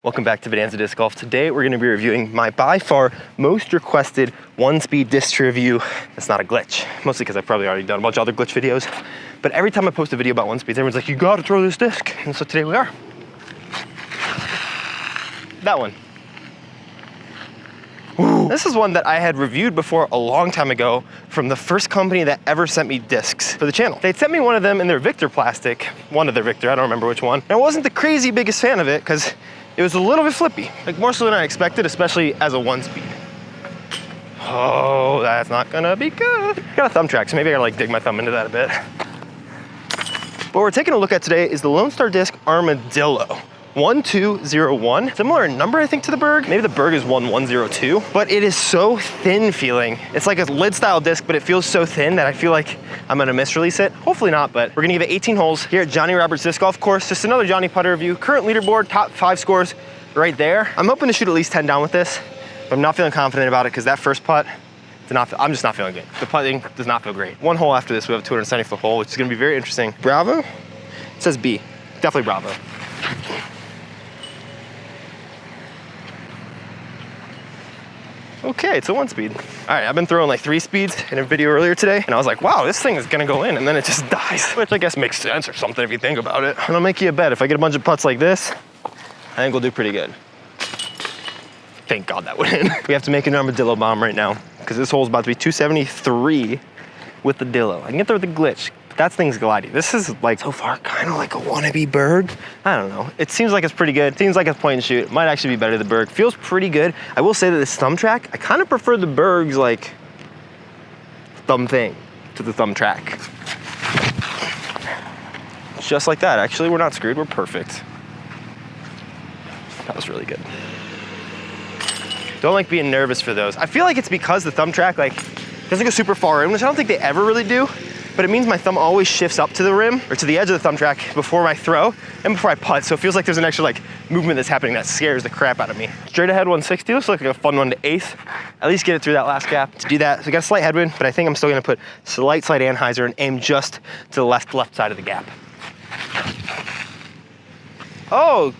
Welcome back to Bonanza Disc Golf. Today we're going to be reviewing my by far most requested one-speed disc to review. That's not a glitch, mostly because I've probably already done a bunch of other glitch videos. But every time I post a video about one-speeds, everyone's like, you gotta throw this disc. And so today we are. That one. Ooh. This is one that I had reviewed before a long time ago from the first company that ever sent me discs for the channel. They'd sent me one of them in their Victor plastic, one of their Victor, I don't remember which one. And I wasn't the crazy biggest fan of it because it was a little bit flippy, like more so than I expected, especially as a one-speed. Oh, that's not gonna be good. Got a thumb track, so maybe I gotta like dig my thumb into that a bit. What we're taking a look at today is the Lone Star Disc Armadillo. 1201, similar in number I think to the Berg. Maybe the Berg is 1102, but it is so thin feeling. It's like a lid style disc, but it feels so thin that I feel like I'm gonna misrelease it. Hopefully not, but we're gonna give it 18 holes here at Johnny Roberts Disc Golf Course. Just another Johnny putter review. Current leaderboard, top 5 scores right there. I'm hoping to shoot at least 10 down with this, but I'm not feeling confident about it because that first putt, I'm just not feeling good. The putting does not feel great. One hole after this, we have a 270-foot hole, which is gonna be very interesting. Bravo? It says B, definitely Bravo. Okay, it's a one-speed. All right, I've been throwing like 3 speeds in a video earlier today, and I was like, wow, this thing is gonna go in, and then it just dies, which I guess makes sense or something if you think about it. And I'll make you a bet, if I get a bunch of putts like this, I think we'll do pretty good. Thank God that went in. We have to make an armadillo bomb right now, because this hole's about to be 273 with the dillo. I can get there with the glitch. That thing's gliding. This is like, so far, kind of like a wannabe Berg. I don't know. It seems like it's pretty good. Seems like it's point and shoot. It might actually be better than the Berg. Feels pretty good. I will say that this thumb track, I kind of prefer the Berg's like thumb thing to the thumb track. Just like that. Actually, we're not screwed. We're perfect. That was really good. Don't like being nervous for those. I feel like it's because the thumb track like doesn't go super far in, which I don't think they ever really do. But it means my thumb always shifts up to the rim or to the edge of the thumb track before I throw and before I putt. So it feels like there's an extra like movement that's happening that scares the crap out of me. Straight ahead 160 looks like a fun one to eighth. At least get it through that last gap. To do that, so we got a slight headwind, but I think I'm still gonna put slight anhyzer and aim just to the left side of the gap. Oh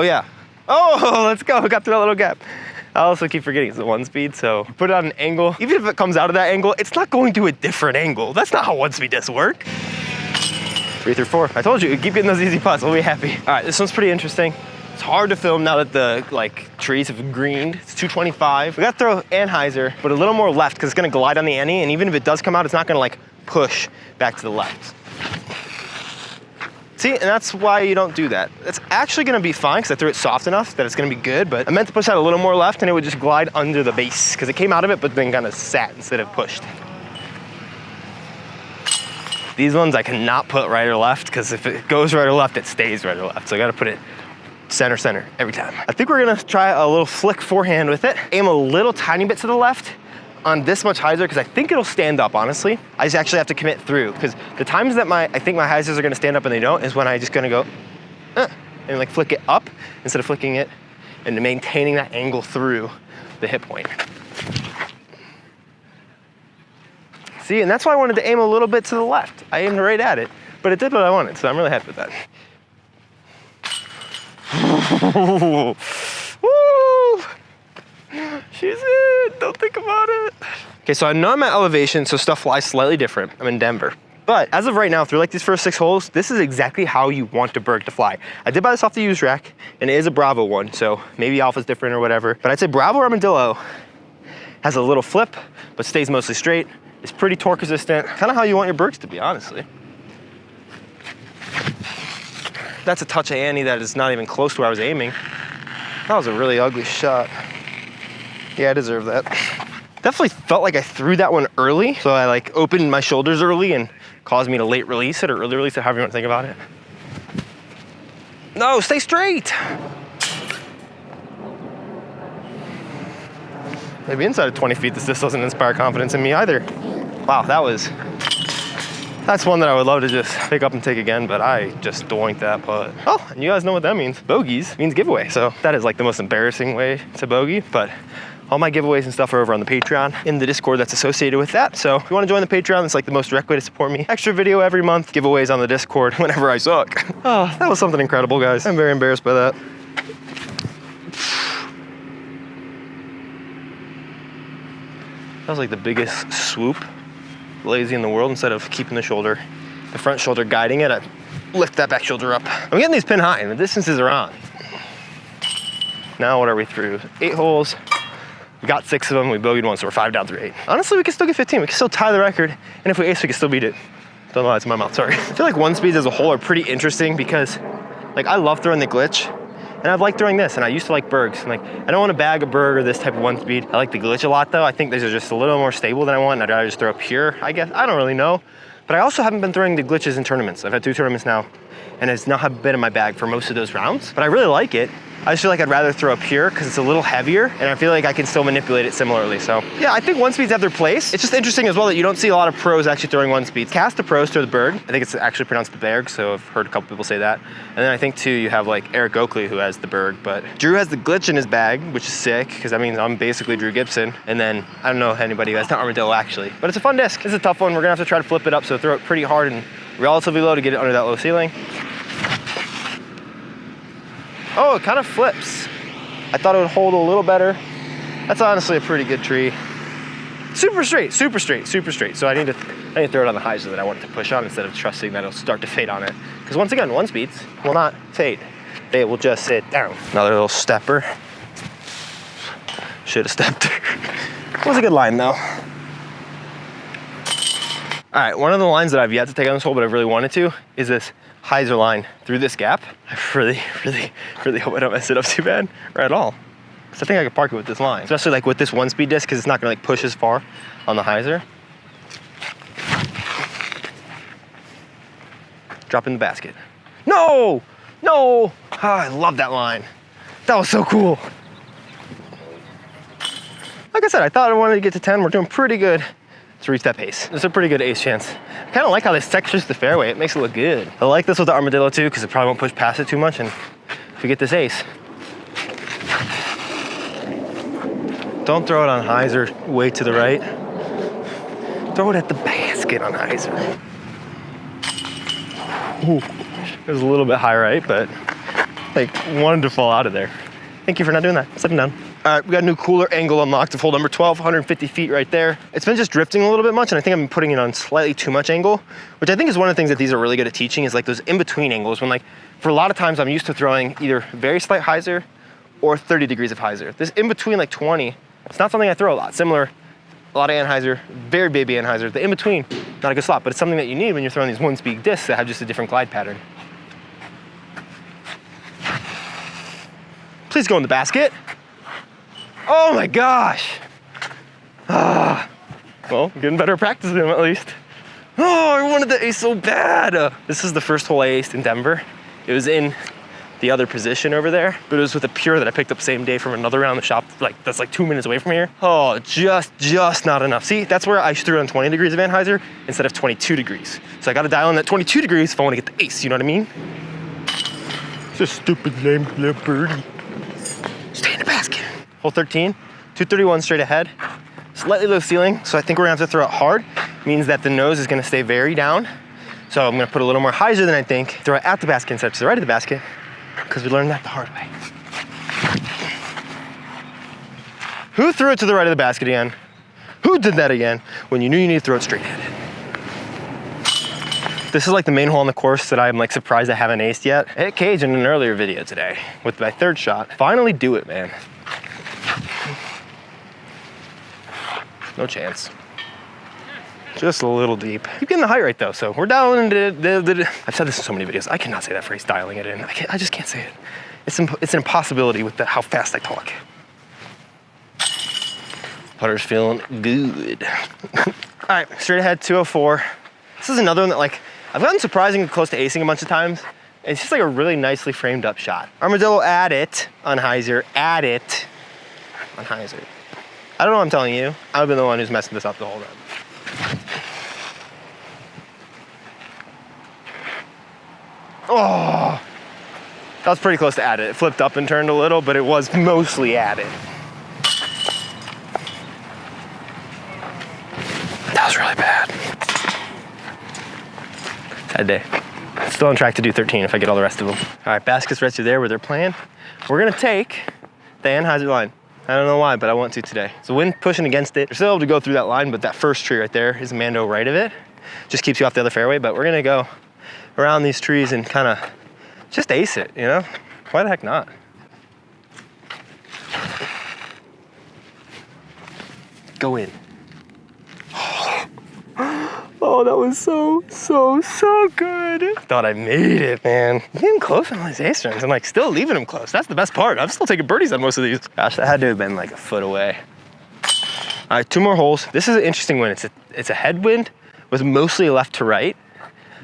yeah. Oh, let's go, got through that little gap. I also keep forgetting it's a one-speed, so put it on an angle. Even if it comes out of that angle, it's not going to a different angle. That's not how one-speed discs work. 3 through 4. I told you, keep getting those easy putts, we'll be happy. All right, this one's pretty interesting. It's hard to film now that the trees have greened. It's 225. We gotta throw anhyzer, but a little more left because it's gonna glide on the ante, and even if it does come out, it's not gonna like push back to the left. See, and that's why you don't do that. It's actually gonna be fine because I threw it soft enough that it's gonna be good, but I meant to push out a little more left and it would just glide under the base because it came out of it, but then kind of sat instead of pushed. These ones I cannot put right or left because if it goes right or left, it stays right or left. So I gotta put it center every time. I think we're gonna try a little flick forehand with it. Aim a little tiny bit to the left on this much hyzer because I think it'll stand up, honestly. I just actually have to commit through because the times that I think my hyzers are gonna stand up and they don't is when I just gonna go and like flick it up instead of flicking it and maintaining that angle through the hip point. See, and that's why I wanted to aim a little bit to the left. I aimed right at it, but it did what I wanted, so I'm really happy with that. Woo! She's in, don't think about it. Okay, so I know I'm at elevation, so stuff flies slightly different. I'm in Denver. But as of right now, through like these first 6 holes, this is exactly how you want a Berg to fly. I did buy this off the used rack, and it is a Bravo one, so maybe alpha's different or whatever. But I'd say Bravo Armadillo has a little flip, but stays mostly straight. It's pretty torque resistant, kind of how you want your Bergs to be, honestly. That's a touch of ante that is not even close to where I was aiming. That was a really ugly shot. Yeah, I deserve that. Definitely felt like I threw that one early, so I like opened my shoulders early and caused me to late release it or early release it, however you want to think about it. No, stay straight. Maybe inside of 20 feet, this doesn't inspire confidence in me either. Wow, that's one that I would love to just pick up and take again, but I just doinked that putt. Oh, and you guys know what that means. Bogeys means giveaway, so that is like the most embarrassing way to bogey, but all my giveaways and stuff are over on the Patreon in the Discord that's associated with that. So if you want to join the Patreon, it's like the most direct way to support me. Extra video every month, giveaways on the Discord whenever I suck. Oh, that was something incredible, guys. I'm very embarrassed by that. That was like the biggest swoop, lazy in the world. Instead of keeping the front shoulder guiding it, I lift that back shoulder up. I'm getting these pin high and the distances are on. Now what are we through? 8 holes. We got 6 of them, we bogeyed one, so we're 5 down through 8. Honestly, we can still get 15. We can still tie the record. And if we ace, we can still beat it. Don't know why it's in my mouth, sorry. I feel like one speeds as a whole are pretty interesting because like I love throwing the glitch and I've liked throwing this and I used to like Bergs. And like, I don't want to bag a Berg or this type of one speed. I like the glitch a lot though. I think these are just a little more stable than I want. I'd rather just throw a pure, I guess. I don't really know. But I also haven't been throwing the glitches in tournaments. I've had 2 tournaments now and it's not been in my bag for most of those rounds, but I really like it. I just feel like I'd rather throw a pure because it's a little heavier and I feel like I can still manipulate it similarly. So yeah, I think one speeds have their place. It's just interesting as well that you don't see a lot of pros actually throwing one speeds. Cast the pros throw the Berg. I think it's actually pronounced the Berg, so I've heard a couple people say that. And then I think too, you have like Eric Oakley who has the Berg, but Drew has the glitch in his bag, which is sick because that means I'm basically Drew Gibson. And then I don't know anybody who has the Armadillo actually, but it's a fun disc. It's a tough one. We're gonna have to try to flip it up, so throw it pretty hard and relatively low to get it under that low ceiling. Oh, it kind of flips. I thought it would hold a little better. That's honestly a pretty good tree. Super straight, super straight, super straight. So I need to throw it on the hyzer that I want it to push on instead of trusting that it'll start to fade on it. Because once again, one speeds will not fade. They will just sit down. Another little stepper. Should have stepped. It was a good line though. All right, one of the lines that I've yet to take on this hole, but I really wanted to, is this hyzer line through this gap. I really hope I don't mess it up too bad or at all. So I think I could park it with this line, especially like with this one speed disc because it's not gonna like push as far on the hyzer. Drop in the basket. No, no. Oh, I love that line. That was so cool. Like I said, I thought I wanted to get to 10. We're doing pretty good to reach that pace. There's a pretty good ace chance. I kind of like how this textures the fairway. It makes it look good. I like this with the Armadillo too because it probably won't push past it too much. And if we get this ace, don't throw it on hyzer way to the right. Throw it at the basket on hyzer. Ooh, it was a little bit high right, but like wanted to fall out of there. Thank you for not doing that. Stepping down. All right, we got a new cooler angle unlocked to hole number 12, 150 feet right there. It's been just drifting a little bit much, and I think I've been putting it on slightly too much angle, which I think is one of the things that these are really good at teaching is like those in-between angles when like, for a lot of times I'm used to throwing either very slight hyzer or 30 degrees of hyzer. This in-between like 20, it's not something I throw a lot. Similar, a lot of anhyzer, very baby anhyzer. The in-between, not a good slot, but it's something that you need when you're throwing these one-speed discs that have just a different glide pattern. Please go in the basket. Oh my gosh. Well, getting better practice with him at least. Oh, I wanted the ace so bad. This is the first hole I aced in Denver. It was in the other position over there, but it was with a pure that I picked up same day from another round the shop, like that's like 2 minutes away from here. Oh, just not enough. See, that's where I threw on 20 degrees of anhyzer instead of 22 degrees. So I got to dial in that 22 degrees if I want to get the ace, you know what I mean? It's a stupid name, little birdie. Stay in the basket. Hole 13, 231 straight ahead. Slightly low ceiling, so I think we're gonna have to throw it hard. Means that the nose is gonna stay very down. So I'm gonna put a little more hyzer than I think. Throw it at the basket instead of to the right of the basket, because we learned that the hard way. Who threw it to the right of the basket again? Who did that again when you knew you need to throw it straight ahead? This is like the main hole on the course that I'm like surprised I haven't aced yet. I hit cage in an earlier video today with my third shot. Finally do it, man. No chance. Just a little deep. Keep getting the height right though, so we're dialing into I've said this in so many videos. I cannot say that phrase, dialing it in. I just can't say it. It's an impossibility with how fast I talk. Putter's feeling good. All right, straight ahead, 204. This is another one that like, I've gotten surprisingly close to acing a bunch of times. It's just like a really nicely framed up shot. Armadillo at it on hyzer, at it on hyzer. I don't know what I'm telling you. I've been the one who's messing this up the whole time. Oh, that was pretty close to at it. It flipped up and turned a little, but it was mostly at it. That was really bad. Sad day. Still on track to do 13 if I get all the rest of them. All right, baskets right through there where they're playing. We're gonna take the Anheuser line. I don't know why, but I want to today. So wind pushing against it. You're still able to go through that line, but that first tree right there is Mando right of it. Just keeps you off the other fairway, but we're gonna go around these trees and kind of just ace it, you know? Why the heck not? Go in. Oh, that was so good. Thought I made it, man. Getting close on all these ace strings and like still leaving them close. That's the best part. I'm still taking birdies on most of these. Gosh, that had to have been like a foot away. All right, 2 more holes. This is an interesting wind. It's a headwind with mostly left to right.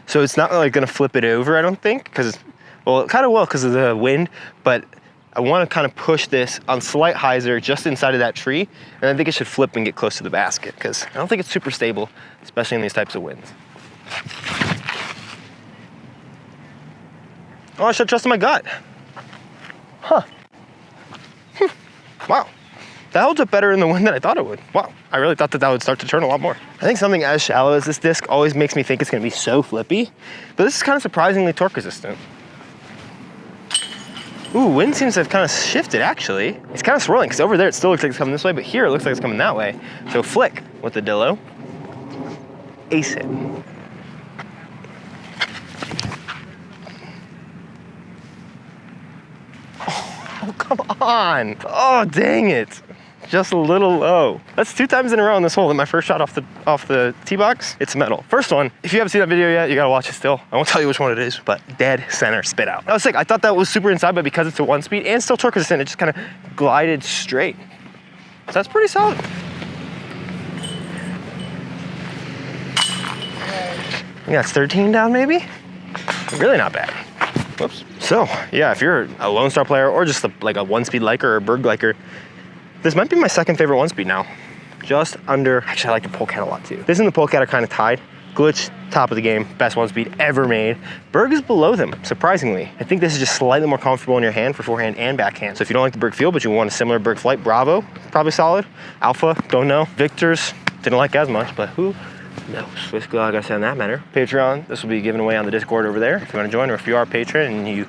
So it's not like gonna flip it over, I don't think, because, well, it kind of will because of the wind, but I want to kind of push this on slight hyzer just inside of that tree, and I think it should flip and get close to the basket because I don't think it's super stable, especially in these types of winds. Oh, I should trust my gut. Huh. Wow. That holds up better in the wind than I thought it would. Wow, I really thought that would start to turn a lot more. I think something as shallow as this disc always makes me think it's gonna be so flippy, but this is kind of surprisingly torque resistant. Ooh, wind seems to have kind of shifted actually. It's kind of swirling because over there it still looks like it's coming this way, but here it looks like it's coming that way. So flick with the Dillo. Ace it. Oh, come on. Oh, dang it. Just a little low. That's 2 times in a row in this hole that my first shot off the tee box, it's metal. First one, if you haven't seen that video yet, you gotta watch it still. I won't tell you which one it is, but dead center spit out. That was sick. I thought that was super inside, but because it's a 1-speed and still torque resistant, it just kind of glided straight. So that's pretty solid. Yeah, it's 13 down maybe? Really not bad. Whoops. So yeah, if you're a Lone Star player or just like a 1-speed liker or a Berg liker, this might be my second favorite 1-speed now. Just under, actually I like the Polecat a lot too. This and the Polecat are kind of tied. Glitch, top of the game, best 1-speed ever made. Berg is below them, surprisingly. I think this is just slightly more comfortable in your hand for forehand and backhand. So if you don't like the Berg feel, but you want a similar Berg flight, Bravo, probably solid. Alpha, don't know. Victor's, didn't like as much, but who knows? Basically all I gotta say on that matter. Patreon, this will be given away on the Discord over there. If you wanna join, or if you are a patron and you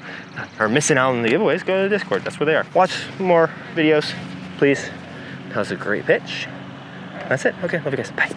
are missing out on the giveaways, go to the Discord, that's where they are. Watch more videos, please. That was a great pitch. That's it. Okay, love you guys. Bye.